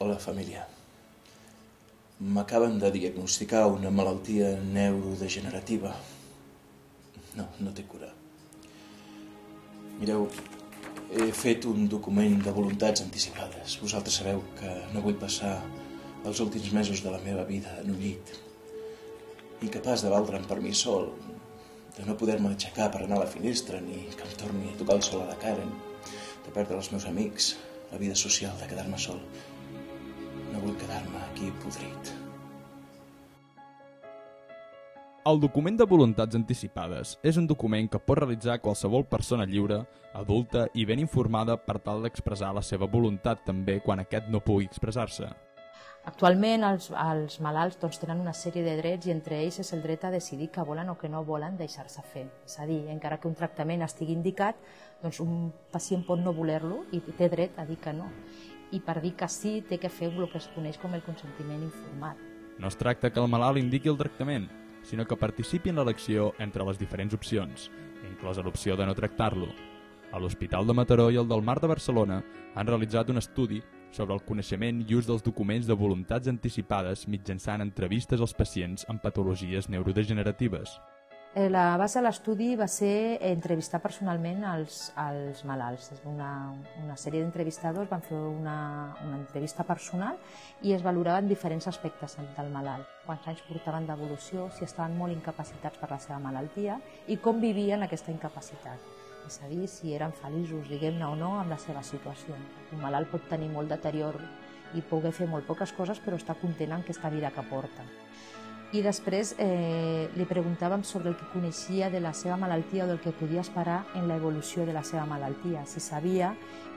Hola, família. M'acaben de diagnosticar una malaltia neurodegenerativa. No té cura. Mireu, he fet un document de voluntats anticipades. Vosaltres sabeu que no vull passar els últims mesos de la meva vida en un llit, incapaç de valdre'm per mi sol, de no poder-me aixecar per anar a la finestra, ni que em torni a tocar el sol a la cara, de perdre els meus amics, la vida social, de quedar-me sol. No vull quedar-me aquí podrit. El document de voluntats anticipades és un document que pot realitzar qualsevol persona lliure, adulta i ben informada per tal d'expressar la seva voluntat també quan aquest no pugui expressar-se. Actualment els malalts tenen una sèrie de drets i entre ells és el dret a decidir que volen o que no volen deixar-se fer. És a dir, encara que un tractament estigui indicat, un pacient pot no voler-lo i té dret a dir que no. I per dir que sí té que fer el que es coneix com el consentiment informat. No es tracta que el malalt indiqui el tractament, sinó que participi en l'elecció entre les diferents opcions, inclosa l'opció de no tractar-lo. A l'Hospital de Mataró i el del Mar de Barcelona han realitzat un estudi sobre el coneixement i ús dels documents de voluntats anticipades mitjançant entrevistes als pacients amb patologies neurodegeneratives. La base de l'estudi va ser entrevistar personalment els malalts. Una sèrie d'entrevistadors van fer una entrevista personal i es valoraven diferents aspectes del malalt. Quants anys portaven d'evolució, si estaven molt incapacitats per la seva malaltia i com vivien aquesta incapacitat. És a dir, si eren feliços, diguem-ne o no, amb la seva situació. Un malalt pot tenir molt deterior i poder fer molt poques coses, però està content amb aquesta vida que porta. I després li preguntàvem sobre el que coneixia de la seva malaltia o del que podia esperar en l'evolució de la seva malaltia, si sabia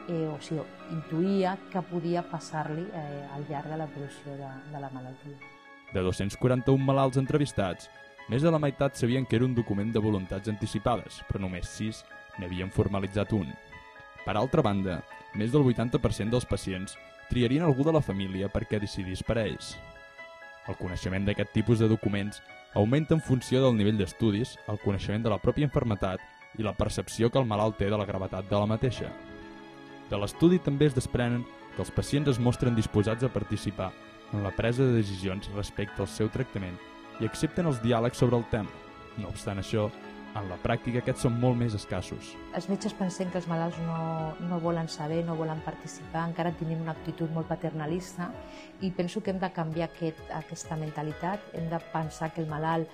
o si intuïa què podia passar-li al llarg de l'evolució de la malaltia. De 241 malalts entrevistats, més de la meitat sabien que era un document de voluntats anticipades, però només 6 n'havien formalitzat un. Per altra banda, més del 80% dels pacients triarien algú de la família perquè decidís per a ells. El coneixement d'aquest tipus de documents augmenta en funció del nivell d'estudis, el coneixement de la pròpia infermitat i la percepció que el malalt té de la gravetat de la mateixa. De l'estudi també es desprenen que els pacients es mostren disposats a participar en la presa de decisions respecte al seu tractament i accepten els diàlegs sobre el tema. No obstant això, en la pràctica aquests són molt més escassos. Els metges pensem que els malalts no volen saber, no volen participar, encara tenim una actitud molt paternalista i penso que hem de canviar aquesta mentalitat, hem de pensar que el malalt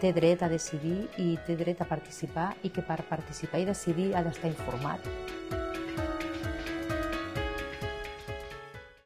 té dret a decidir i té dret a participar i que per participar i decidir ha d'estar informat.